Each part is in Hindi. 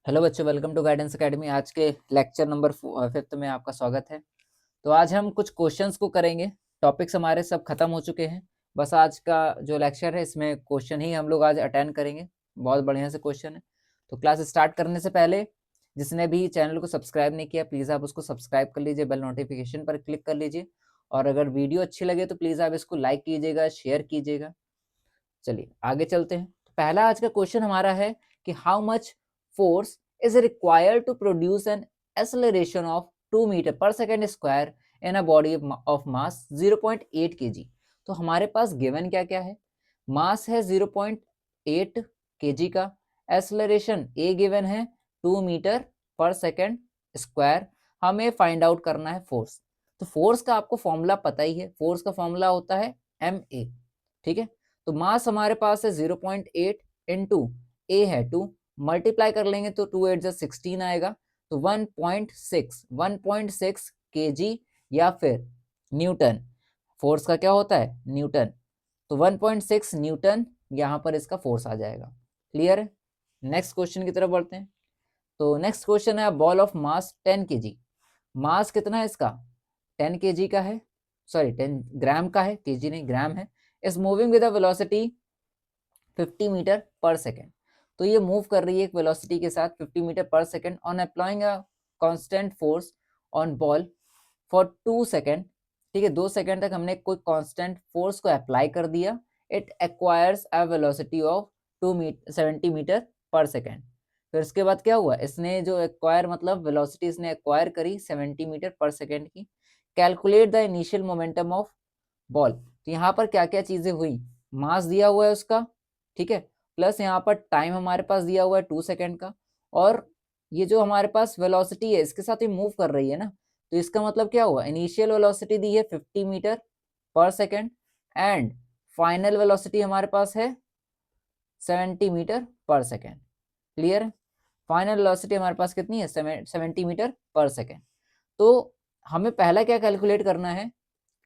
हेलो बच्चों, वेलकम टू गाइडेंस एकेडमी। आज के लेक्चर नंबर 5 में आपका स्वागत है। तो आज हम कुछ क्वेश्चंस को करेंगे। टॉपिक्स हमारे सब खत्म हो चुके हैं, बस आज का जो लेक्चर है इसमें क्वेश्चन ही हम लोग आज अटेंड करेंगे। बहुत बढ़िया से क्वेश्चन है। तो क्लास स्टार्ट करने से पहले जिसने भी चैनल को सब्सक्राइब नहीं किया, प्लीज़ आप उसको सब्सक्राइब कर लीजिए, बेल नोटिफिकेशन पर क्लिक कर लीजिए, और अगर वीडियो अच्छी लगे तो प्लीज़ आप इसको लाइक कीजिएगा, शेयर कीजिएगा। चलिए आगे चलते हैं। तो पहला आज का क्वेश्चन हमारा है कि how much force is required to produce an acceleration of 2 meter per second square in a body of mass 0.8 kg। तो हमारे पास गिवन क्या क्या है? मास है 0.8 kg का, एक्सेलरेशन ए गिवन है 2 मीटर पर सेकेंड स्क्वायर। हमें फाइंड आउट करना है फोर्स। तो फोर्स का आपको फॉर्मूला पता ही है, फोर्स का फॉर्मूला होता है ma। ठीक है, तो मास हमारे पास है 0.8 इंटू ए है 2, मल्टीप्लाई कर लेंगे तो 2 8 16 आएगा। तो 1.6 kg या फिर न्यूटन। फोर्स का क्या होता है? न्यूटन। तो 1.6 न्यूटन यहाँ पर इसका फोर्स आ जाएगा। क्लियर है? नेक्स्ट क्वेश्चन की तरफ बढ़ते हैं। तो नेक्स्ट क्वेश्चन है बॉल ऑफ मास 10 kg। मास कितना है इसका? 10 kg का है, सॉरी 10 ग्राम का है, kg नहीं ग्राम है। Is moving with a velocity 50 metre per second. तो ये मूव कर रही है एक वेलोसिटी के साथ 50 metre per second on applying a constant force on ball for 2 second. ठीक है, 2 सेकेंड तक हमने कोई कांस्टेंट फोर्स को अप्लाई कर दिया। It acquires a velocity of 70 metre per second. फिर उसके बाद क्या हुआ? इसने जो एक्वायर मतलब वेलोसिटी इसने एक्वायर करी 70 मीटर पर सेकेंड की। Calculate the initial momentum of ball. तो यहाँ पर क्या क्या चीजें हुई? मास दिया हुआ है उसका, ठीक है, प्लस यहाँ पर टाइम हमारे पास दिया हुआ है 2 सेकेंड का, और ये जो हमारे पास वेलोसिटी है इसके साथ ही मूव कर रही है ना। तो इसका मतलब क्या हुआ? इनिशियल वेलोसिटी दी है 50 metre per second and final velocity हमारे पास है 70 मीटर पर सेकेंड। क्लियर है? फाइनल वेलोसिटी हमारे पास कितनी है? 70 मीटर पर सेकेंड। तो हमें पहला क्या कैलकुलेट करना है?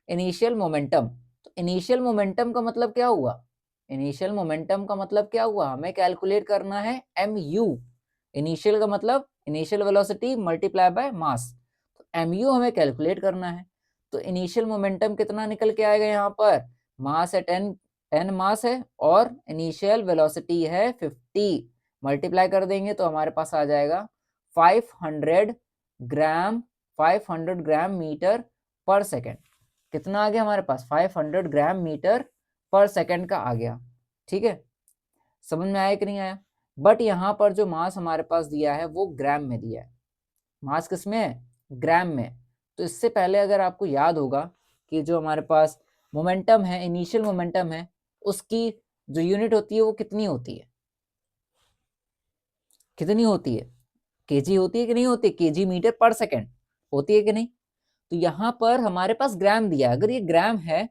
Initial momentum. तो इनिशियल मोमेंटम का मतलब क्या हुआ? इनिशियल मोमेंटम का मतलब क्या हुआ? हमें कैलकुलेट करना है mu। इनिशियल का मतलब initial velocity multiply by mass. तो mu हमें कैलकुलेट करना है। तो इनिशियल मोमेंटम कितना निकल के आएगा? यहाँ पर मास है 10 मास है और इनिशियल वेलोसिटी है 50, मल्टीप्लाई कर देंगे तो हमारे पास आ जाएगा 500 ग्राम 500 ग्राम मीटर पर सेकेंड। कितना आ गया हमारे पास? 500 ग्राम मीटर पर सेकेंड का आ गया। ठीक है, समझ में आया कि नहीं आया? बट यहाँ पर जो मास हमारे पास दिया है वो ग्राम में दिया है। मास किस में है? ग्राम में। तो इससे पहले अगर आपको याद होगा कि जो हमारे पास मोमेंटम है, इनिशियल मोमेंटम है, उसकी जो यूनिट होती है वो कितनी होती है? कितनी होती है? केजी होती है कि नहीं होती? केजी मीटर पर सेकेंड होती है कि नहीं? तो यहाँ पर हमारे पास ग्राम दिया है। अगर ये ग्राम है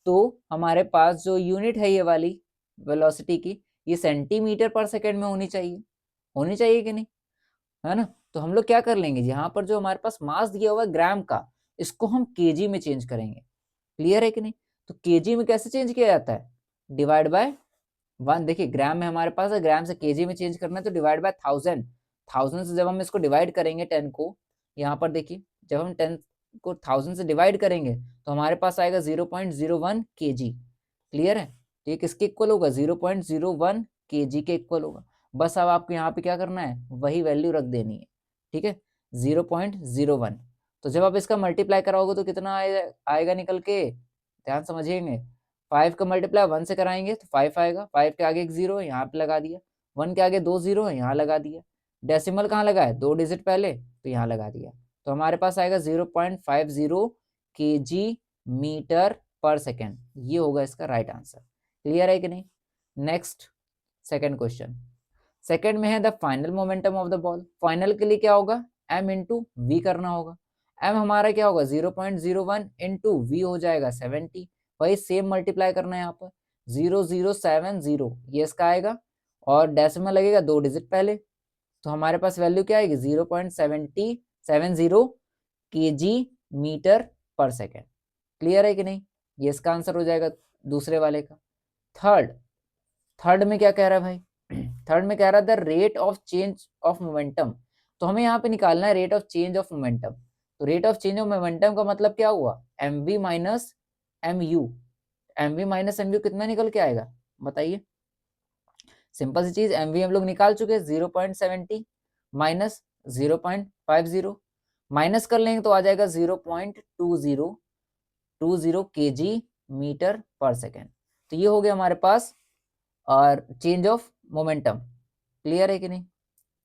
तो हमारे पास जो यूनिट है ये वाली वेलोसिटी की, ये सेंटीमीटर पर सेकेंड में होनी चाहिए कि नहीं? है ना? तो हम लोग क्या कर लेंगे, यहाँ पर जो हमारे पास मास दिया हुआ है ग्राम का, इसको हम केजी में चेंज करेंगे। क्लियर है कि नहीं? तो केजी में कैसे चेंज किया जाता है? Divide by 1। देखिए ग्राम में हमारे पास है, ग्राम से केजी में चेंज करना है तो डिवाइड बाय 1000। 1000 से जब हम इसको डिवाइड करेंगे 10 को, यहाँ पर देखिए जब हम 10 को 1000 से डिवाइड करेंगे तो हमारे पास आएगा 0.01 kg। क्लियर है? तो ये किसके इक्वल होगा? 0.01 kg के इक्वल होगा। बस अब आपको यहाँ पे क्या करना है? वही वैल्यू रख देनी है। ठीक है, 0.01। तो जब आप इसका मल्टीप्लाई कराओगे तो कितना आएगा निकल के? ध्यान समझिएंगे। 5 का मल्टीप्लाई 1 से कराएंगे तो 5 आएगा। 5 के आगे एक 0 है, यहाँ पे लगा दिया। 1 के आगे 2 0 है, यहाँ लगा दिया। डेसिमल कहाँ लगा है? 2 डिजिट पहले, तो यहाँ लगा दिया। तो हमारे पास आएगा 0.50 kg मीटर पर सेकेंड। ये होगा इसका राइट आंसर। क्लियर है कि नहीं? Next second question. सेकेंड में है the final momentum of the ball. Final के लिए क्या होगा? m इंटू वी करना होगा। m हमारा क्या होगा? 0.01 इंटू वी हो जाएगा 70। वही सेम मल्टीप्लाई करना है यहाँ पर 0070, ये इसका आएगा, और डेसिमल लगेगा 2 डिजिट पहले। तो हमारे पास वैल्यू क्या आएगी? 0.70 kg metre per second. Clear है कि नहीं? ये इसका आंसर हो जाएगा दूसरे वाले का। थर्ड में क्या कह रहा है भाई? थर्ड में कह रहा था rate of change of momentum, तो हमें यहाँ पे निकालना है rate of change of momentum. तो rate of change of momentum का मतलब क्या हुआ, M we minus M you. M we minus M U कितना निकल के आएगा बताइए, सिंपल सी चीज, एम वी हम लोग निकाल चुके हैं 0.70 माइनस 0.50, माइनस कर लेंगे तो आ जाएगा 0.2020 kg मीटर पर सेकेंड। तो ये हो गया हमारे पास और चेंज ऑफ मोमेंटम। क्लियर है कि नहीं,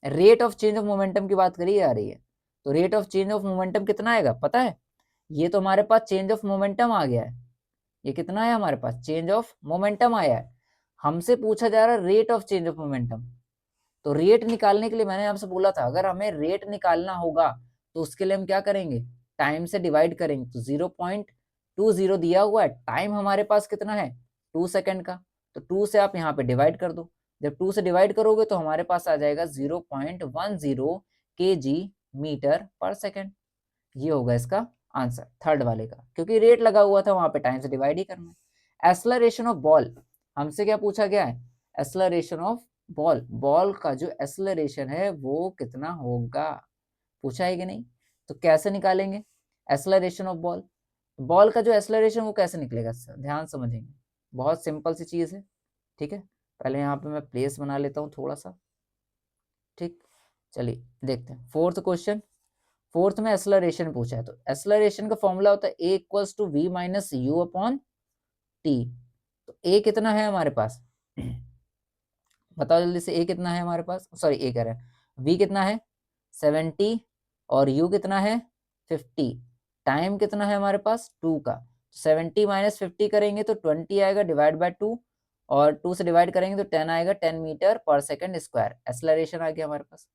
rate of change of momentum की बात करी जा रही है, तो rate of change of momentum कितना आएगा पता है, ये तो हमारे पास चेंज ऑफ मोमेंटम आ गया है, ये कितना है हमारे पास चेंज ऑफ मोमेंटम आया है, हमसे पूछा जा रहा है rate of change of momentum. तो रेट निकालने के लिए मैंने आपसे बोला था अगर हमें रेट निकालना होगा तो उसके लिए हम क्या करेंगे, टाइम से डिवाइड करेंगे। तो 0.20 दिया हुआ है, टाइम हमारे पास कितना है 2 सेकंड का, तो 2 से आप यहाँ पे डिवाइड कर दो, जब 2 से डिवाइड करोगे तो हमारे पास आ जाएगा 0.10 kg मीटर पर सेकेंड। ये होगा इसका आंसर थर्ड वाले का, क्योंकि रेट लगा हुआ था वहां पे टाइम से डिवाइड ही करना है। एक्सेलरेशन ऑफ बॉल, हमसे क्या पूछा गया है, एक्सेलरेशन ऑफ बॉल, बॉल का जो एक्सेलरेशन है वो कितना होगा, पूछा है कि नहीं। तो कैसे निकालेंगे एक्सेलरेशन ऑफ बॉल, बॉल का जो एक्सेलरेशन वो कैसे निकलेगा, ध्यान समझेंगे, बहुत सिंपल सी चीज है। ठीक है, पहले यहाँ पे मैं प्लेस बना लेता हूँ थोड़ा सा। ठीक, चलिए देखते हैं फोर्थ क्वेश्चन। फोर्थ में एक्सेलरेशन पूछा है, तो एक्सेलरेशन का फॉर्मूला होता है a equals to v minus you upon t. तो a कितना है हमारे पास बताओ जल्दी से, a कितना है हमारे पास, सॉरी a कह रहे हैं, v कितना है 70 और u कितना है 50, टाइम कितना है हमारे पास 2 का, 70 माइनस 50 करेंगे तो 20 आएगा डिवाइड बाय 2, और 2 से डिवाइड करेंगे तो 10 आएगा, 10 मीटर पर सेकंड स्क्वायर एक्सेलरेशन आ गया हमारे पास।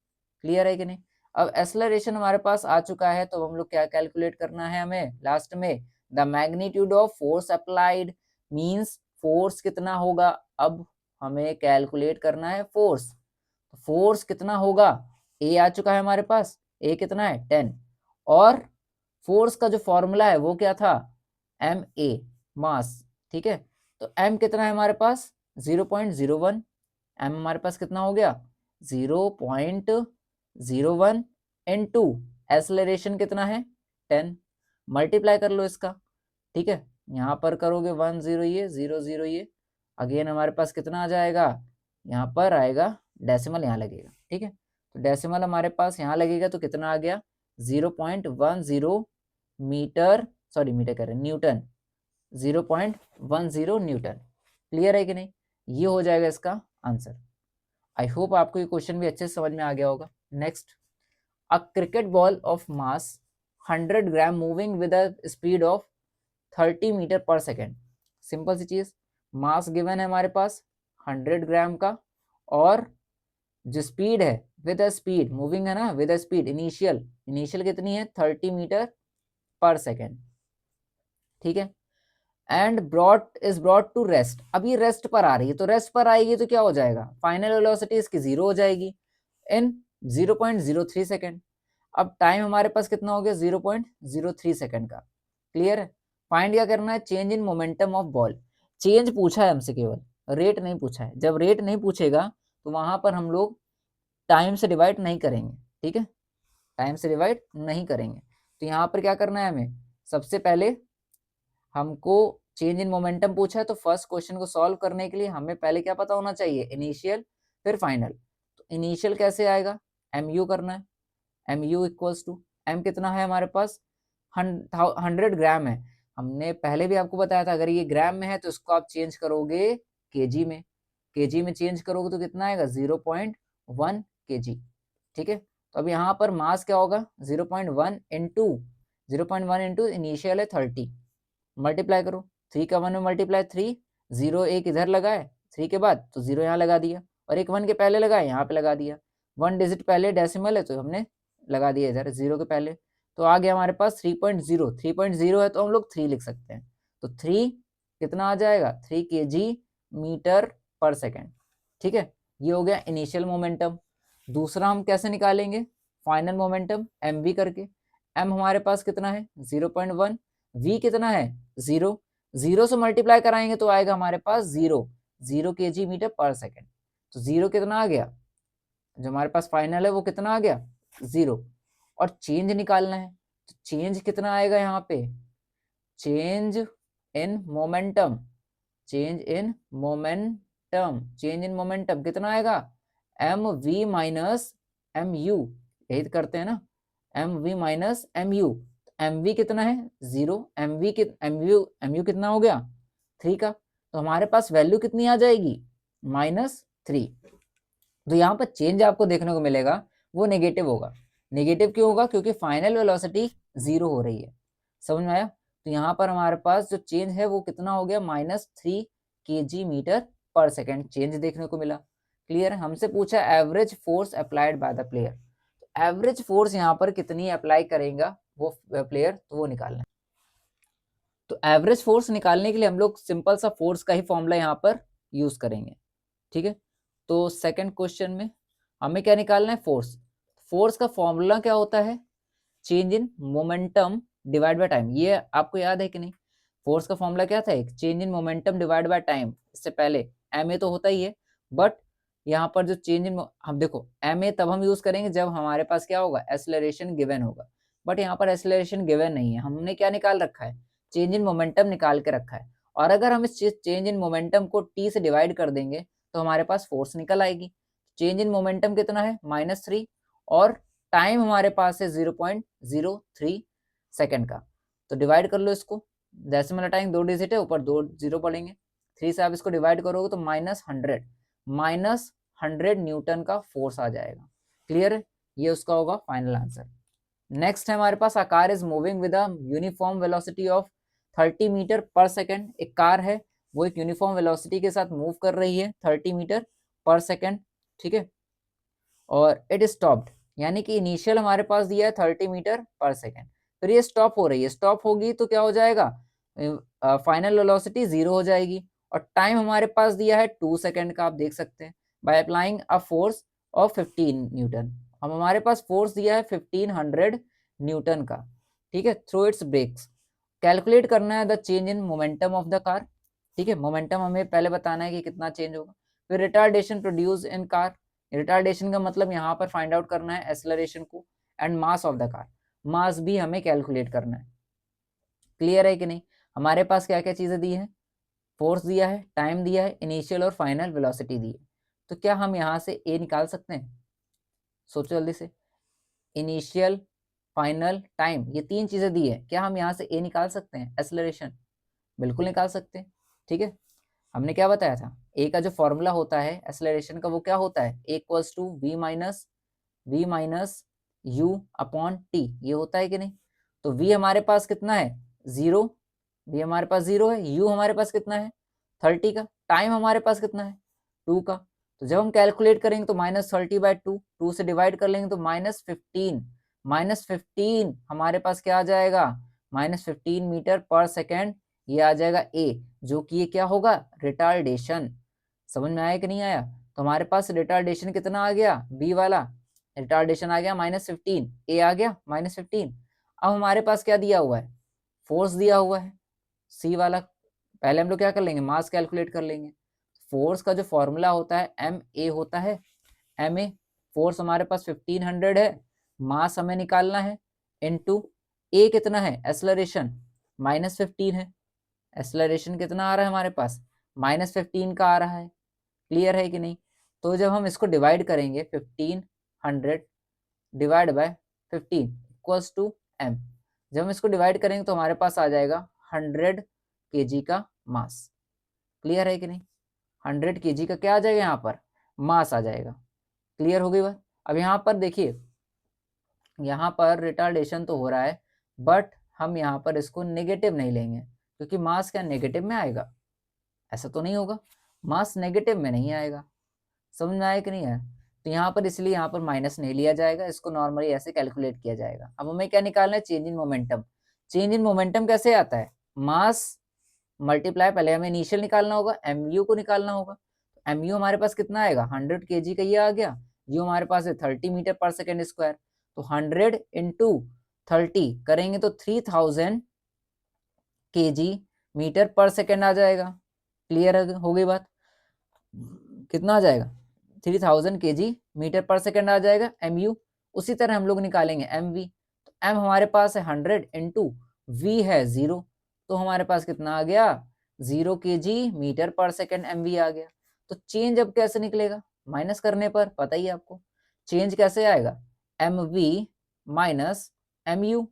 क्लियर है कि नहीं, अब एक्सेलरेशन हमारे पास आ चुका है तो हम लोग क्या कैलकुलेट करना है हमें लास्ट में, the magnitude of force applied, means force कितना होगा, अब हमें कैलकुलेट करना है फोर्स। फोर्स कितना होगा, ए आ चुका है हमारे पास, ए कितना है 10, और फोर्स का जो फॉर्मूला है वो क्या था एम ए मास। ठीक है, तो एम कितना है हमारे पास 0.01, एम हमारे पास कितना हो गया 0.01 इनटू एक्सेलरेशन कितना है 10, मल्टीप्लाई कर लो इसका। ठीक है, यहाँ पर करोगे 1 0 ये 0 0 ये, अगेन हमारे पास कितना आ जाएगा, यहाँ पर आएगा डेसिमल यहाँ लगेगा। ठीक है, तो डेसिमल हमारे पास यहाँ लगेगा तो कितना आ गया 0.10 मीटर, सॉरी मीटर कह रहे न्यूटन, 0.10 न्यूटन। क्लियर है कि नहीं, ये हो जाएगा इसका आंसर। आई होप आपको ये क्वेश्चन भी अच्छे से समझ में आ गया होगा। Next, a cricket ball of mass 100 gram moving with a speed of 30 metre per second. Simple सी चीज, मास गिवन है हमारे पास 100 ग्राम का, और जो स्पीड है विद अ स्पीड, मूविंग है ना विद अ स्पीड, इनिशियल कितनी है 30 मीटर पर सेकेंड। ठीक है, and is brought to rest, अब ये रेस्ट पर आ रही है, तो रेस्ट पर आएगी तो क्या हो जाएगा, फाइनल वेलोसिटी इसकी 0 हो जाएगी इन 0.03 सेकेंड। अब टाइम हमारे पास कितना हो गया 0.03 सेकेंड का। क्लियर है, फाइंड क्या करना है, change in momentum of ball, change पूछा है हमसे केवल, रेट नहीं पूछा है। जब रेट नहीं पूछेगा तो वहां पर हम लोग टाइम से डिवाइड नहीं करेंगे। ठीक है, टाइम से डिवाइड नहीं करेंगे, तो यहाँ पर क्या करना है हमें, सबसे पहले हमको चेंज इन मोमेंटम पूछा है तो फर्स्ट क्वेश्चन को सॉल्व करने के लिए हमें पहले क्या पता होना चाहिए, इनिशियल फिर फाइनल। तो इनिशियल कैसे आएगा, एम यू करना है, m u equals to m कितना है हमारे पास 100 ग्राम है, हमने पहले भी आपको बताया था अगर ये ग्राम में है तो इसको आप चेंज करोगे केजी में, केजी में चेंज करोगे तो कितना आएगा 0.1 केजी। ठीक है, तो अब यहाँ पर मास क्या होगा 0.1 इंटू 0.1 इंटू इनिशियल है 30, मल्टीप्लाई करो, 3 का 1 में मल्टीप्लाई 3, 0 एक इधर लगाए 3 के बाद तो 0 यहाँ लगा दिया, और एक 1 के पहले लगाए यहाँ पे लगा दिया, 1 डिजिट पहले डेसिमल है तो हमने लगा दिया इधर 0 के पहले, तो आ गया हमारे पास 3.0, 3.0 है तो हम लोग 3 लिख सकते हैं, तो 3 कितना आ जाएगा 3 kg मीटर पर सेकेंड। ठीक है, ये हो गया इनिशियल मोमेंटम। दूसरा हम कैसे निकालेंगे, फाइनल मोमेंटम एम वी करके, एम हमारे पास कितना है 0.1, वी कितना है 0 से मल्टीप्लाई कराएंगे तो आएगा हमारे पास 0 kg मीटर पर सेकेंड। तो 0 कितना आ गया, जो हमारे पास फाइनल है वो कितना आ गया 0। और चेंज निकालना है, तो चेंज कितना आएगा यहाँ पे, change in momentum, change in momentum, change in momentum कितना आएगा m we minus M u, यही तो करते हैं ना, m we minus M you. M v कितना है 0, एम यू कितना हो गया 3 का, तो हमारे पास वैल्यू कितनी आ जाएगी -3। तो यहाँ पर चेंज आपको देखने को मिलेगा वो नेगेटिव होगा। नेगेटिव क्यों होगा, क्योंकि फाइनल वेलोसिटी 0 हो रही है, समझ में आया। तो यहाँ पर हमारे पास जो चेंज है वो कितना हो गया -3 kg/s चेंज देखने को मिला। क्लियर है। हमसे पूछा average force applied by the player, तो एवरेज फोर्स यहाँ पर कितनी अप्लाई करेगा वो प्लेयर, तो वो निकालना है। तो एवरेज फोर्स निकालने के लिए हम लोग सिंपल सा फोर्स का ही फॉर्मूला यहाँ पर यूज करेंगे, ठीक है। तो सेकंड क्वेश्चन में हमें क्या निकालना है, फोर्स। फोर्स का फॉर्मूला क्या होता है, change in momentum divide by time. ये आपको याद है कि नहीं, फोर्स का फॉर्मूला क्या था, एक change in momentum divide by time. इससे पहले एम ए तो होता ही है, बट यहाँ पर जो चेंज इन, हम देखो एम ए तब हम यूज करेंगे जब हमारे पास क्या होगा, एक्सेलरेशन गिवन होगा। बट यहाँ पर एक्सेलरेशन गिवन नहीं है, हमने क्या निकाल रखा है, चेंज इन मोमेंटम निकाल के रखा है। और अगर हम इस चेंज इन मोमेंटम को टी से डिवाइड कर देंगे तो हमारे पास फोर्स निकल आएगी। चेंज इन मोमेंटम कितना है -3, और टाइम हमारे पास है 0.03 सेकंड का। तो डिवाइड कर लो इसको, डेसिमल हटाएंगे 2 डिजिट है, ऊपर 2 0 पड़ेंगे, 3 से आप इसको डिवाइड करोगे तो -100 न्यूटन का फोर्स आ जाएगा। क्लियर है, ये उसका होगा फाइनल आंसर। नेक्स्ट है हमारे पास, a car is moving with a uniform velocity of 30 metre per second. एक कार है वो एक यूनिफॉर्म वेलोसिटी के साथ मूव कर रही है 30 मीटर पर सेकेंड, ठीक है। और इट स्टॉप्ड, यानी कि इनिशियल हमारे पास दिया है 30 मीटर पर सेकेंड, फिर ये स्टॉप हो रही है। स्टॉप होगी तो क्या हो जाएगा, फाइनल वेलोसिटी 0 हो जाएगी। और टाइम हमारे पास दिया है 2 सेकेंड का, आप देख सकते हैं, by applying a force of 15 Newton. अब हमारे पास फोर्स दिया है 1500 न्यूटन का, ठीक है, थ्रू इट्स ब्रेक्स। कैलकुलेट करना है the change in momentum of the car, ठीक है, मोमेंटम हमें पहले बताना है कि कितना चेंज होगा। फिर retardation produce in car, retardation का मतलब यहाँ पर फाइंड आउट करना है एक्सेलरेशन को, and mass of the car, mass भी हमें कैलकुलेट करना है। क्लियर है कि नहीं। हमारे पास क्या क्या चीजें दी है, फोर्स दिया है, टाइम दिया है, इनिशियल और फाइनल वेलोसिटी दी है। तो क्या हम यहाँ से ए निकाल सकते हैं, सोचो जल्दी से। इनिशियल, फाइनल, टाइम, ये 3 चीजें दी है, क्या हम यहाँ से ए निकाल सकते हैं एक्सेलरेशन, बिल्कुल निकाल सकते हैं, ठीक है। हमने क्या बताया था, ए का जो फॉर्मूला होता है एक्सेलरेशन का वो क्या होता है, A equals to V minus you upon T, ये होता है कि नहीं। तो वी हमारे पास कितना है 0, वी हमारे पास 0 है, यू हमारे पास कितना है 30 का, टाइम हमारे पास कितना है 2 का। तो जब हम कैलकुलेट करेंगे तो -30/2, 2 से डिवाइड कर लेंगे तो -15 हमारे पास क्या आ जाएगा, -15 मीटर पर सेकेंड, ये आ जाएगा ए, जो कि ये क्या होगा, रिटार्डेशन। समझ में आया कि नहीं आया। तो हमारे पास रिटार्डेशन कितना आ गया, बी वाला रिटार्डेशन आ गया -15, ए आ गया -15। अब हमारे पास क्या दिया हुआ है, फोर्स दिया हुआ है सी वाला। पहले हम लोग क्या कर लेंगे, मास कैलकुलेट कर लेंगे। फोर्स का जो फॉर्मूला होता है एम ए होता है, एम ए, फोर्स हमारे पास 1500 है, मास हमें निकालना है, इनटू ए कितना है एक्सेलरेशन -15 है, एक्सेलरेशन कितना आ रहा है हमारे पास -15 का आ रहा है। क्लियर है कि नहीं। तो जब हम इसको डिवाइड करेंगे 1500 divide by 15 equals to m, जब हम इसको डिवाइड करेंगे तो हमारे पास आ जाएगा 100 kg का मास। क्लियर है कि नहीं, 100 kg का क्या आ जाएगा यहाँ पर, मास आ जाएगा। क्लियर हो गई बात। अब यहाँ पर देखिए, यहाँ पर रिटार्डेशन तो हो रहा है, बट हम यहाँ पर इसको नेगेटिव नहीं लेंगे, क्योंकि मास क्या नेगेटिव में आएगा, ऐसा तो नहीं होगा, मास नेगेटिव में नहीं आएगा। समझ में आया कि नहीं है। तो यहाँ पर इसलिए यहाँ पर माइनस नहीं लिया जाएगा, इसको नॉर्मली ऐसे कैलकुलेट किया जाएगा। अब हमें क्या निकालना है, change in momentum. Change in momentum कैसे आता है, मास मल्टीप्लाई, पहले हमें इनिशियल निकालना होगा, एम यू को निकालना होगा। एम यू हमारे पास कितना आएगा 100 kg का, ये आ गया, यू हमारे पास है 30 मीटर पर सेकेंड स्क्वायर। तो 100 इंटू 30 करेंगे तो 3000 kg मीटर पर सेकेंड आ जाएगा। क्लियर हो गई बात, कितना आ जाएगा 3000 kg मीटर पर सेकेंड आ जाएगा mu। उसी तरह हम लोग निकालेंगे mv। तो m हमारे पास है 100 इंटू v है 0, तो हमारे पास कितना आ गया 0 kg metre per second mv आ गया। तो चेंज अब कैसे निकलेगा, माइनस करने पर पता ही है आपको चेंज कैसे आएगा, mv माइनस mu।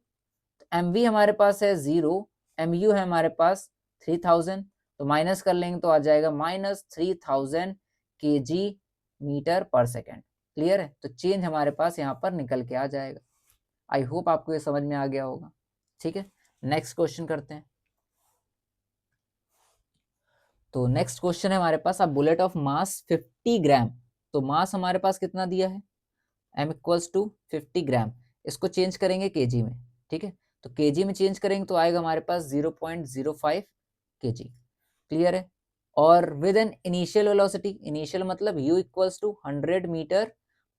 mv हमारे पास है 0, mu है हमारे पास 3000, तो माइनस कर लेंगे तो आ जाएगा -3000 kg metre per second. Clear है, तो चेंज हमारे पास यहाँ पर निकल के आ जाएगा। आई होप आपको ये समझ में आ गया होगा। ठीक है, नेक्स्ट क्वेश्चन करते हैं। तो नेक्स्ट क्वेश्चन है हमारे पास, अ बुलेट ऑफ मास 50 ग्राम। तो मास हमारे पास कितना दिया है, m इक्वल्स टू 50 ग्राम। इसको चेंज करेंगे केजी में। ठीक है, तो केजी में चेंज करेंगे तो आएगा हमारे पास 0.05 केजी। क्लियर है, और with an initial velocity, initial मतलब u equals to 100 metre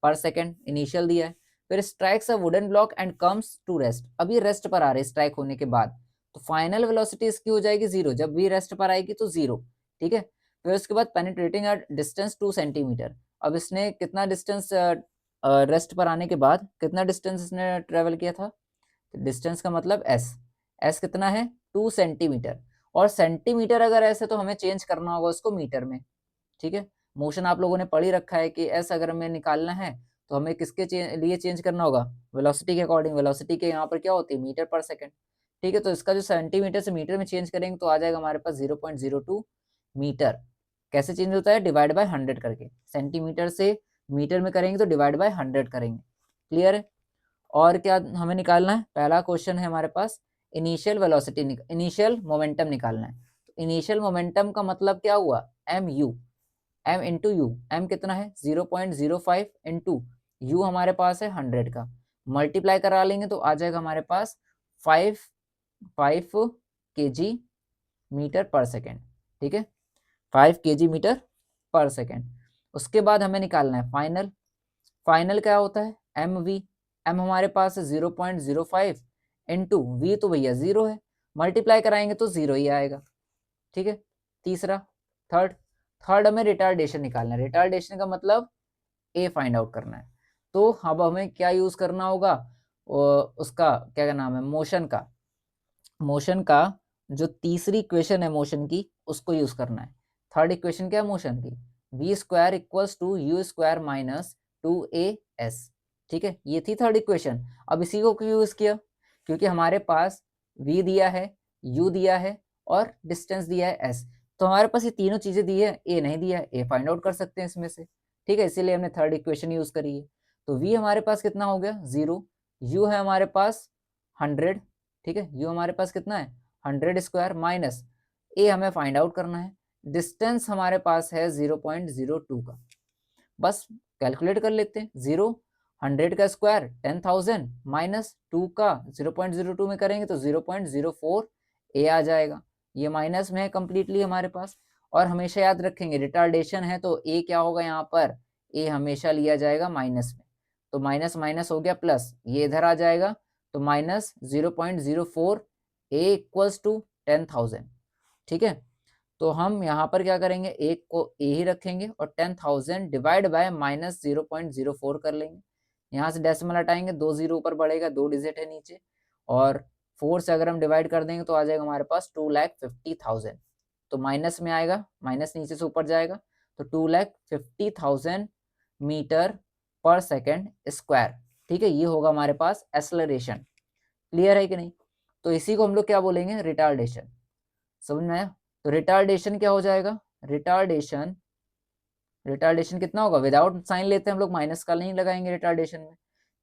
per second initial दिया है। फिर strikes a wooden block and comes to rest. अब ये रेस्ट पर आ रहे स्ट्राइक होने के बाद, तो फाइनल वेलोसिटी इसकी हो जाएगी 0, जब भी रेस्ट पर आएगी तो 0। ठीक है, फिर उसके बाद पेनिट्रेटिंग एट डिस्टेंस 2 सेंटीमीटर। अब इसने कितना डिस्टेंस रेस्ट पर आने के बाद कितना डिस्टेंस इसने ट्रेवल किया था, डिस्टेंस का मतलब एस कितना है 2 सेंटीमीटर, और सेंटीमीटर अगर ऐसे तो हमें चेंज करना होगा उसको मीटर में। ठीक है, मोशन आप लोगों ने पढ़ ही रखा है कि एस अगर हमें निकालना है तो हमें किसके लिए चेंज करना होगा, वेलोसिटी के अकॉर्डिंग। वेलोसिटी के यहाँ पर क्या होती है, मीटर पर सेकेंड। ठीक है, तो इसका जो सेंटीमीटर से मीटर में चेंज करेंगे तो आ जाएगा हमारे पास 0.02 मीटर। कैसे चेंज होता है, डिवाइड बाय 100 करके। सेंटीमीटर से मीटर में करेंगे तो डिवाइड बाय 100 करेंगे। क्लियर है, और क्या हमें निकालना है, पहला क्वेश्चन है हमारे पास इनिशियल वेलोसिटी, इनिशियल मोमेंटम निकालना है। तो इनिशियल मोमेंटम का मतलब क्या हुआ, m you, m into u. M कितना है 0.05 इंटू यू हमारे पास है 100 का, मल्टीप्लाई करा लेंगे तो आ जाएगा हमारे पास 5 kg मीटर पर सेकेंड। ठीक है, 5 kg मीटर पर सेकेंड। उसके बाद हमें निकालना है फाइनल। फाइनल क्या होता है, एम वी। एम हमारे पास है 0.05 इंटू वी, तो भैया 0 है, मल्टीप्लाई कराएंगे तो 0 ही आएगा। ठीक है, तीसरा, थर्ड हमें रिटार्डेशन निकालना है। रिटार्डेशन का मतलब ए फाइंड आउट करना है। तो अब हमें क्या यूज करना होगा, उसका क्या नाम है, मोशन का जो तीसरी इक्वेशन है मोशन की, उसको यूज करना है। थर्ड इक्वेशन क्या है मोशन की, v square equals to u square minus 2as। ठीक है, ये थी थर्ड इक्वेशन। अब इसी को क्यों यूज किया, क्योंकि हमारे पास v दिया है, u दिया है और डिस्टेंस दिया है s। तो हमारे पास ये तीनों चीजें दी है, a नहीं दिया है, a फाइंड आउट कर सकते हैं इसमें से। ठीक है, इसीलिए हमने थर्ड इक्वेशन यूज करी है। तो v हमारे पास कितना हो गया 0, u है हमारे पास 100। ठीक है, u हमारे पास कितना है 100 स्क्वायर माइनस a हमें फाइंड आउट करना है, डिस्टेंस हमारे पास है 0.02 का। बस कैलकुलेट कर लेते हैं, 100 का स्क्वायर 10,000 माइनस 2 का 0.02 में करेंगे तो 0.04 ए आ जाएगा। ये माइनस में है कंप्लीटली हमारे पास। और हमेशा याद रखेंगे रिटार्डेशन है तो ए क्या होगा, यहाँ पर ए हमेशा लिया जाएगा माइनस में। तो माइनस माइनस हो गया प्लस, ये इधर आ जाएगा तो माइनस 0.04 ए इक्वल्स टू 10,000। ठीक है, तो हम यहाँ पर क्या करेंगे, एक को ए ही रखेंगे और 10,000 डिवाइड बाय माइनस 0.04 कर लेंगे। यहाँ से डेसिमल हटाएंगे, 2 जीरो ऊपर बढ़ेगा, 2 डिजिट है नीचे, और 4 से अगर हम डिवाइड कर देंगे तो आ जाएगा हमारे पास 2,50,000। तो माइनस में आएगा, माइनस नीचे से ऊपर जाएगा, तो 2,50,000 मीटर पर सेकेंड स्क्वायर। ठीक है, ये होगा हमारे पास एक्सेलरेशन। क्लियर है कि नहीं, तो इसी को हम लोग क्या बोलेंगे, रिटार्डेशन। समझ में आया, तो रिटार्डेशन क्या हो जाएगा, रिटार्डेशन कितना होगा, विदाउट साइन लेते हैं हम लोग, माइनस का नहीं लगाएंगे रिटार्डेशन में।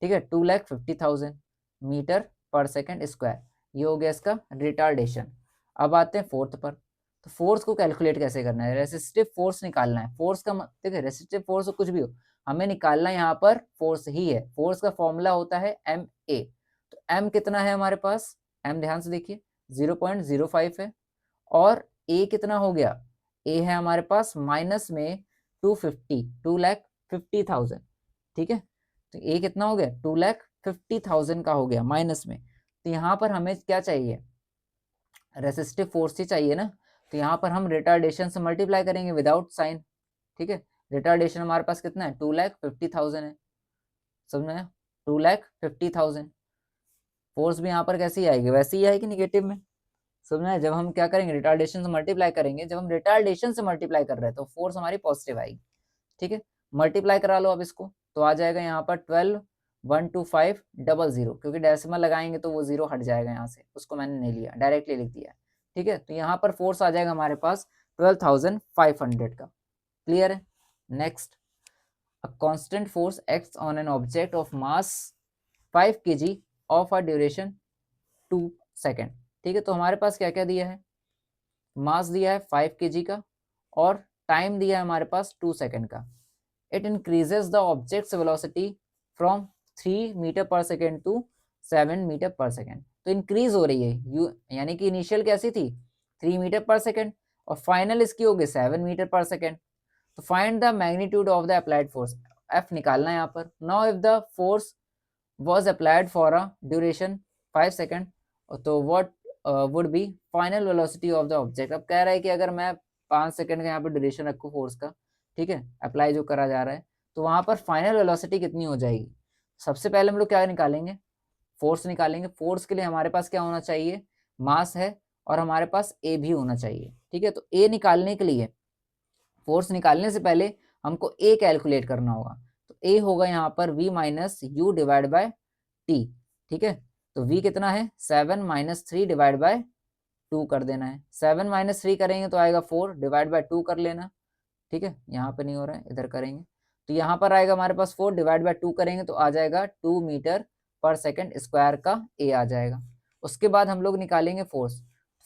ठीक है, 2,50,000 मीटर पर सेकेंड स्क्वायर, ये हो गया इसका रिटार्डेशन। अब आते हैं फोर्थ पर। तो फोर्स को कैलकुलेट कैसे करना है, रेसिस्टिव फोर्स निकालना है। फोर्स का ठीक है, रेसिस्टिव फोर्स कुछ भी हो, हमें निकालना यहाँ पर फोर्स ही है। फोर्स का फॉर्मूला होता है एम ए। तो एम कितना है हमारे पास, एम ध्यान से देखिए 0.05 है, और ए कितना हो गया, ए है हमारे पास माइनस में 2,50,000। ठीक है, तो ए कितना हो गया 2,50,000 का हो गया माइनस में। तो यहाँ पर हमें क्या चाहिए, रेसिस्टिव फोर्स ही चाहिए ना, तो यहाँ पर हम रिटार्डेशन से मल्टीप्लाई करेंगे विदाउट साइन। ठीक है, रिटार्डेशन हमारे पास कितना है 2,50,000 है, समझ में? 2,50,000। फोर्स भी यहाँ पर कैसी आएगी, वैसे ही आएगी निगेटिव में, समझ में? जब हम क्या करेंगे रिटार्डेशन से मल्टीप्लाई करेंगे, जब हम रिटार्डेशन से मल्टीप्लाई कर रहे हैं तो फोर्स हमारी पॉजिटिव आएगी, ठीक है। मल्टीप्लाई करा लो अब इसको, तो आ जाएगा यहाँ पर 12,125,00, क्योंकि डेसिमल लगाएंगे तो वो 0 हट जाएगा यहाँ से, उसको मैंने नहीं लिया, डायरेक्टली लिख दिया, ठीक है। तो यहाँ पर फोर्स आ जाएगा हमारे पास 12,500 का। क्लियर है? Next, a constant force acts on an object of mass 5 kg of a duration 2 second, ठीक है। तो हमारे पास क्या क्या दिया है, मास दिया है 5 kg का और टाइम दिया है हमारे पास 2 सेकेंड का। It increases the object's velocity from 3 metre per second to 7 metre per second. तो इंक्रीज हो रही है, यानी कि इनिशियल कैसी थी 3 मीटर पर सेकेंड और फाइनल इसकी होगी 7 मीटर पर सेकेंड। तो find the magnitude of the applied force, F निकालना है यहाँ पर। Now if the force was applied for a duration 5 second, तो what would be final velocity of the object। अब कह रहा है कि अगर मैं 5 सेकेंड का यहाँ पर ड्यूरेशन रखूँ फोर्स का, ठीक है, अप्लाई जो करा जा रहा है, तो वहाँ पर फाइनल वेलोसिटी कितनी हो जाएगी। सबसे पहले हम लोग क्या निकालेंगे, फोर्स निकालेंगे। फोर्स के लिए हमारे पास क्या होना चाहिए, मास है और हमारे पास ए भी होना चाहिए, ठीक है। तो ए निकालने के लिए, फोर्स निकालने से पहले हमको ए कैलकुलेट करना होगा। तो ए होगा यहाँ पर v minus you divide by T, ठीक है। तो v कितना है 7 माइनस 3 डिवाइड बाय 2 कर देना है। 7 माइनस 3 करेंगे तो आएगा 4 डिवाइड बाय 2 कर लेना, ठीक है। यहाँ पे नहीं हो रहा है, इधर करेंगे तो यहाँ पर आएगा हमारे पास 4 डिवाइड बाय 2 करेंगे तो आ जाएगा 2 मीटर पर सेकेंड स्क्वायर का ए आ जाएगा। उसके बाद हम लोग निकालेंगे फोर्स।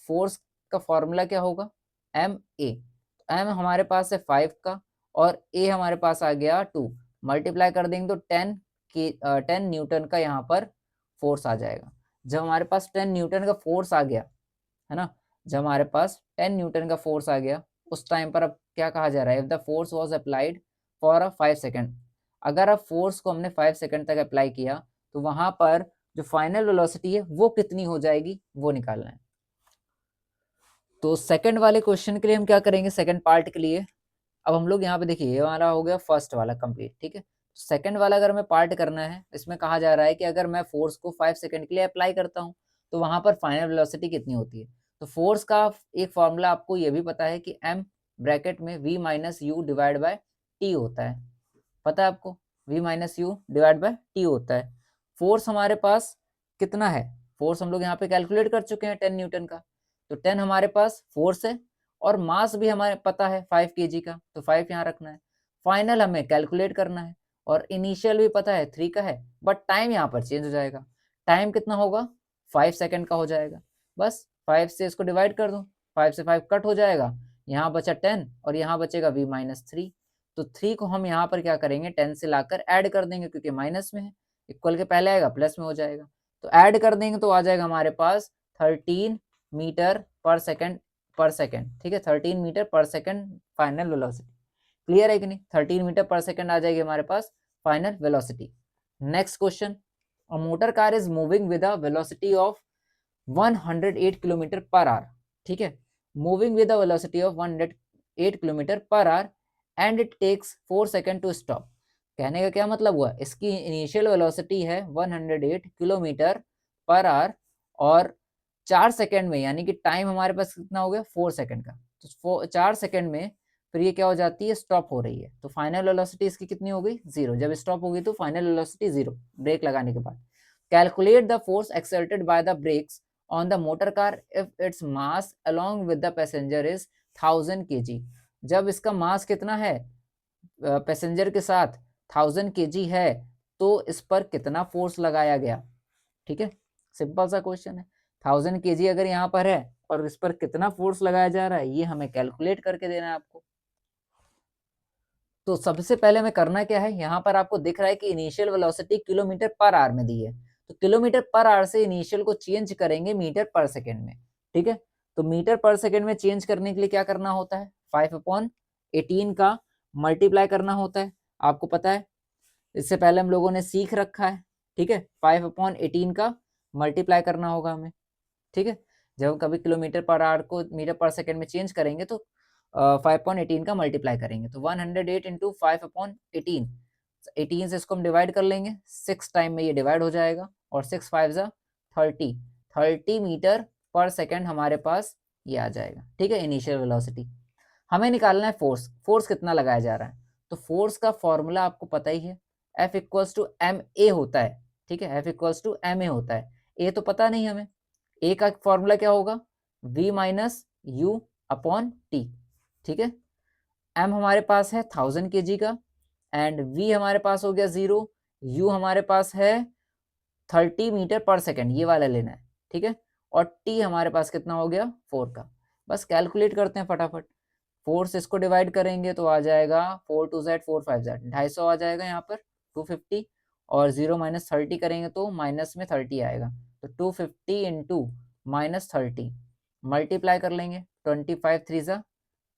फोर्स का फॉर्मूला क्या होगा, एम ए। एम हमारे पास है 5 का और ए हमारे पास आ गया 2, मल्टीप्लाई कर देंगे तो 10 न्यूटन का यहाँ पर फोर्स आ जाएगा। जब हमारे पास 10 न्यूटन का फोर्स आ गया है ना, जब हमारे पास 10 न्यूटन का फोर्स आ गया, उस टाइम पर अब क्या कहा जा रहा है, if the force was applied for a 5 second. अगर अब फोर्स को हमने 5 सेकेंड तक अप्लाई किया तो वहां पर जो फाइनल वेलोसिटी है वो कितनी हो जाएगी, वो निकालना है। तो सेकंड वाले क्वेश्चन के लिए हम क्या करेंगे, सेकंड पार्ट के लिए अब हम लोग यहाँ पे देखिए, ये वाला हो गया फर्स्ट वाला कंप्लीट, ठीक है। सेकंड वाला अगर हमें पार्ट करना है, इसमें कहा जा रहा है कि अगर मैं फोर्स को 5 सेकंड के लिए अप्लाई करता हूँ तो वहां पर फाइनल वेलोसिटी कितनी होती है। तो फोर्स का एक फॉर्मूला आपको ये भी पता है कि m ब्रैकेट में v minus you divide by T होता है, पता है आपको, v minus you divide by T होता है। फोर्स हमारे पास कितना है, फोर्स हम लोग यहाँ पे कैलकुलेट कर चुके हैं 10 न्यूटन का, तो 10 हमारे पास फोर्स है और मास भी हमारे पता है 5 kg का, तो 5 यहाँ रखना है। फाइनल हमें कैलकुलेट करना है और इनिशियल भी पता है 3 का है, बट टाइम यहाँ पर चेंज हो जाएगा। टाइम कितना होगा 5 सेकेंड का हो जाएगा, बस 5 से इसको डिवाइड कर दो, 5 से 5 कट हो जाएगा, यहाँ बचा 10 और यहाँ बचेगा v माइनस 3। तो 3 को हम यहाँ पर क्या करेंगे 10 से लाकर ऐड कर देंगे, क्योंकि माइनस में है, इक्वल के पहले आएगा प्लस में हो जाएगा, तो ऐड कर देंगे तो आ जाएगा हमारे पास 13 मीटर पर सेकेंड ठीक है, 13 metre per second final velocity. Clear है कि नहीं, 13 मीटर पर सेकेंड आ जाएगी हमारे पास final velocity. Next question, a motor car is moving with a velocity of 108 kilometre per hour, ठीक है, moving with a velocity of 108 kilometre per hour and it takes 4 second to stop. कहने का क्या मतलब हुआ, इसकी इनिशियल वेलोसिटी है 108 किलोमीटर पर आवर और 4 सेकेंड में, यानी कि टाइम हमारे पास कितना हो गया 4 सेकेंड का, तो 4 सेकेंड में फिर ये क्या हो जाती है, स्टॉप हो रही है, तो फाइनल वेलोसिटी इसकी कितनी हो गई 0। जब स्टॉप होगी तो फाइनल वेलोसिटी 0 ब्रेक लगाने के बाद। Calculate the force exerted by the breaks on the motor car if its mass along with the passenger is 1000 kg। जब इसका मास कितना है पैसेंजर के साथ 1000 kg है, तो इस पर कितना फोर्स लगाया गया, ठीक है, सिंपल सा क्वेश्चन है। 1000 kg अगर यहाँ पर है और इस पर कितना फोर्स लगाया जा रहा है, ये हमें कैलकुलेट करके देना है आपको। तो सबसे पहले हमें करना क्या है, यहाँ पर आपको दिख रहा है कि initial velocity kilometre per our में दी है, तो किलोमीटर पर आवर से इनिशियल को चेंज करेंगे मीटर पर सेकेंड में, ठीक है। तो मीटर पर सेकेंड में चेंज करने के लिए क्या करना होता है, 5/18 का मल्टीप्लाई करना होता है, आपको पता है, इससे पहले हम लोगों ने सीख रखा है, ठीक है। 5/18 का मल्टीप्लाई करना होगा हमें, ठीक है। जब कभी किलोमीटर पर आवर को मीटर पर सेकेंड में चेंज करेंगे तो 5/18 का मल्टीप्लाई करेंगे तो 108 इंटू 5/18, 18 से इसको हम डिवाइड कर लेंगे, 6 टाइम में ये डिवाइड हो जाएगा और 6 5 जा 30 मीटर पर सेकेंड हमारे पास ये आ जाएगा। ठीक है, इनिशियल वेलोसिटी। हमें निकालना है फोर्स, फोर्स कितना लगाया जा रहा है। तो फोर्स का फॉर्मूला आपको पता ही है, F equals to m a होता है। ठीक है, F equals to m a होता है, ए तो पता नहीं हमें। ए का फॉर्मूला क्या होगा, V minus you upon T. ठीक है, एम हमारे पास है 1000 kg का एंड V हमारे पास हो गया 0, U हमारे पास है 30 मीटर पर सेकेंड, ये वाला लेना है। ठीक है, और T हमारे पास कितना हो गया 4 का। बस कैलकुलेट करते हैं फटाफट। 4 से इसको डिवाइड करेंगे तो आ जाएगा 4 2 Z 4 5 Z 250 आ जाएगा यहाँ पर 250, और 0 माइनस 30 करेंगे तो माइनस में 30 आएगा। तो 250 इंटू माइनस 30 मल्टीप्लाई कर लेंगे, 25 3 जा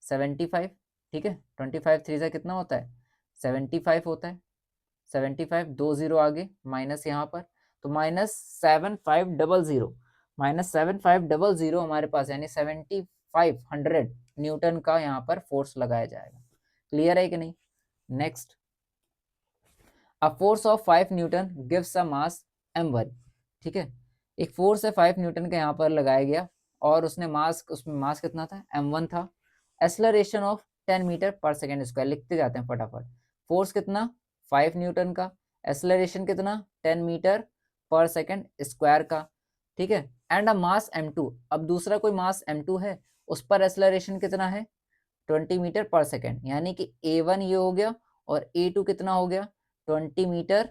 75। ठीक है, 25 3 जा कितना होता है 75 होता है। 75 2 0 आगे माइनस यहाँ पर, तो माइनस 7500, माइनस 7500 हमारे पास, यानी 7500 न्यूटन का यहाँ पर फोर्स लगाया जाएगा। क्लियर है कि नहीं। Next, a force of 5 Newton gives a mass m1। ठीक है, एक फोर्स है 5 न्यूटन का यहाँ पर लगाया गया और उसने मास, उसमें मास कितना था m1 था। Acceleration of 10 metre per second square, लिखते जाते हैं फटाफट। फोर्स कितना 5 न्यूटन का, एक्सेलरेशन कितना 10 मीटर पर सेकेंड स्क्वायर का। ठीक है, एंड अ मास m2, अब दूसरा कोई मास m2 है, उस पर एक्सेलरेशन कितना है 20 मीटर पर सेकेंड, यानी कि a1 ये हो गया और a2 कितना हो गया 20 metre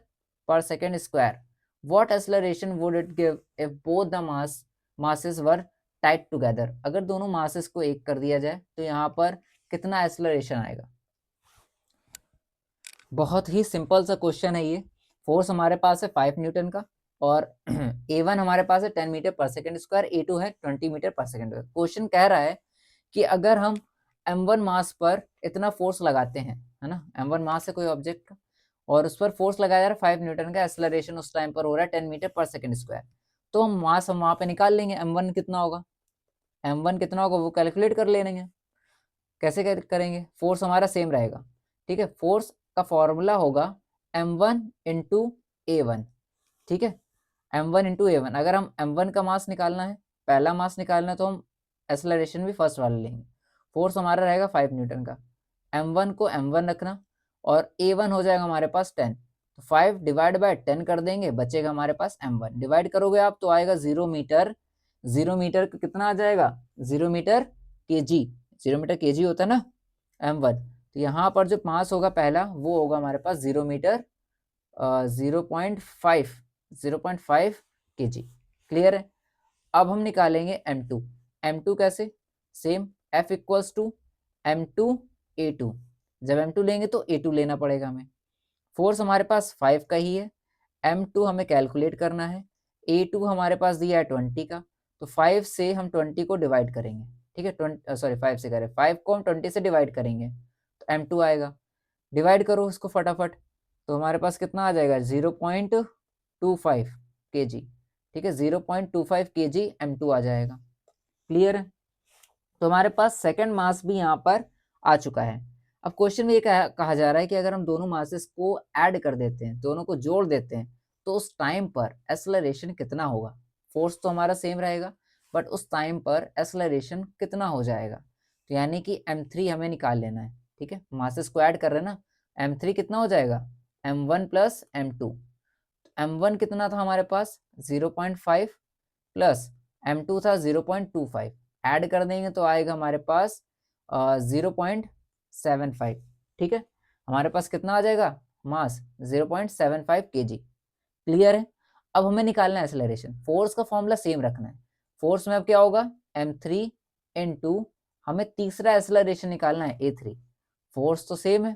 per second square. What acceleration would it give if both the masses were tight together, अगर दोनों मासेस को एक कर दिया जाए तो यहाँ पर कितना एक्सेलरेशन आएगा। बहुत ही सिंपल सा क्वेश्चन है ये। फोर्स हमारे पास है 5 न्यूटन का और a1 हमारे पास है 10 metre per second square, a2 है 20 metre per second square. Question कह रहा है कि अगर हम m1 मास पर इतना फोर्स लगाते हैं, है ना, m1 मास है कोई ऑब्जेक्ट का और उस पर फोर्स लगाया जा रहा है 5 न्यूटन का, एक्सेलरेशन उस टाइम पर हो रहा है 10 मीटर पर सेकेंड स्क्वायर, तो हम मास हम वहां पे निकाल लेंगे m1 कितना होगा। m1 कितना होगा वो कैलकुलेट कर लेंगे। कैसे करेंगे, फोर्स हमारा सेम रहेगा। ठीक है, फोर्स का फॉर्मूला होगा m1 इंटू a1। ठीक है, m1 इंटू a1, अगर हम m1 का मास निकालना है, पहला मास निकालना है, तो हम एक्सेलरेशन भी फर्स्ट वाला लेंगे। फोर्स हमारा रहेगा 5 न्यूटन का, m1 को m1 रखना और a1 हो जाएगा हमारे पास 10, तो 5 डिवाइड बाय 10 कर देंगे, बचेगा हमारे पास m1। डिवाइड करोगे आप तो आएगा 0 मीटर, 0 मीटर का कितना आ जाएगा 0 मीटर kg, 0 मीटर kg होता है ना m1, तो यहाँ पर जो मास होगा पहला वो होगा हमारे पास 0 मीटर 0.5 kg। क्लियर है। अब हम निकालेंगे m2। m2 कैसे, same F equals to m2 a2, जब m2 लेंगे तो a2 लेना पड़ेगा हमें। फोर्स हमारे पास 5 का ही है, m2 हमें कैलकुलेट करना है, a2 हमारे पास दिया है 20 का, तो 5 से हम 20 को डिवाइड करेंगे। ठीक है, 5 से करें, 5 को हम 20 से डिवाइड करेंगे तो m2 आएगा। डिवाइड करो इसको फटाफट, तो हमारे पास कितना आ जाएगा 0.25 kg। ठीक है, 0.25 kg m2 आ जाएगा। क्लियर है। तो हमारे पास सेकंड मास भी यहाँ पर आ चुका है। अब क्वेश्चन में ये कहा जा रहा है कि अगर हम दोनों मासेस को ऐड कर देते हैं, दोनों को जोड़ देते हैं, तो उस टाइम पर एक्सेलरेशन कितना होगा। फोर्स तो हमारा सेम रहेगा बट उस टाइम पर एक्सेलरेशन कितना हो जाएगा, तो यानी कि m3 हमें निकाल लेना है। ठीक है, मासेस को ऐड कर रहे हैं ना, m3 कितना हो जाएगा m1 प्लस m2, m1 कितना था हमारे पास 0.5 प्लस m2 था 0.25, ऐड कर देंगे तो आएगा हमारे पास 0.75। ठीक है, हमारे पास कितना आ जाएगा मास 0.75 kg। क्लियर है। अब हमें निकालना है एक्सेलरेशन, फोर्स का फॉर्मूला सेम रखना है। फोर्स में अब क्या होगा m3 इंटू, हमें तीसरा एक्सेलरेशन निकालना है a3, फोर्स तो सेम है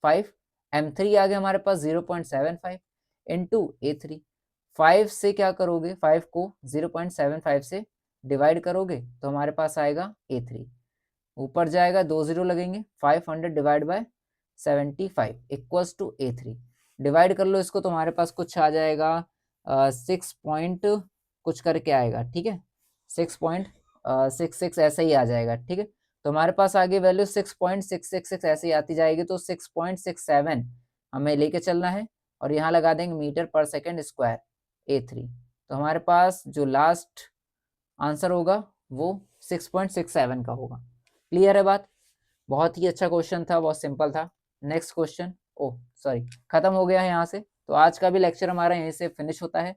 5, m3 आ गया हमारे पास 0.75 इंटू a3। 5 से क्या करोगे, 5 को 0.75 से डिवाइड करोगे तो हमारे पास आएगा a3, ऊपर जाएगा 2 0 लगेंगे, 500 divide by 75 equals to a3। डिवाइड कर लो इसको तो हमारे पास कुछ आ जाएगा 6 पॉइंट कुछ करके आएगा। ठीक है, 6.66 ऐसा ही आ जाएगा। ठीक है, तो हमारे पास आगे वैल्यू 6.666 ऐसे ही आती जाएगी, तो 6.67 हमें लेके चलना है और यहाँ लगा देंगे metre per second square A3। तो हमारे पास जो लास्ट आंसर होगा वो 6.67 का होगा। क्लियर है बात? बहुत ही अच्छा क्वेश्चन था, बहुत सिंपल था। नेक्स्ट क्वेश्चन, ओह सॉरी, खत्म हो गया है यहाँ से। तो आज का भी लेक्चर हमारा यहीं से फिनिश होता है।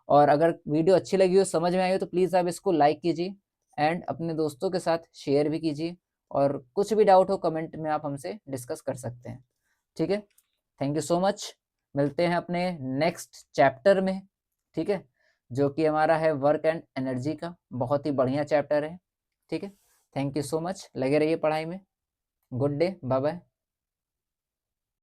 और अगर वीडियो अच्छी लगी हो, समझ में आई हो, तो प्लीज़ आप इसको लाइक कीजिए एंड अपने दोस्तों के साथ शेयर भी कीजिए। और कुछ भी डाउट हो कमेंट में आप हमसे डिस्कस कर सकते हैं। ठीक है, थैंक यू सो मच। मिलते हैं अपने नेक्स्ट चैप्टर में, ठीक है, जो कि हमारा है वर्क एंड एनर्जी का। बहुत ही बढ़िया चैप्टर है। ठीक है, थैंक यू सो मच। लगे रहिए पढ़ाई में। Good day, bye bye.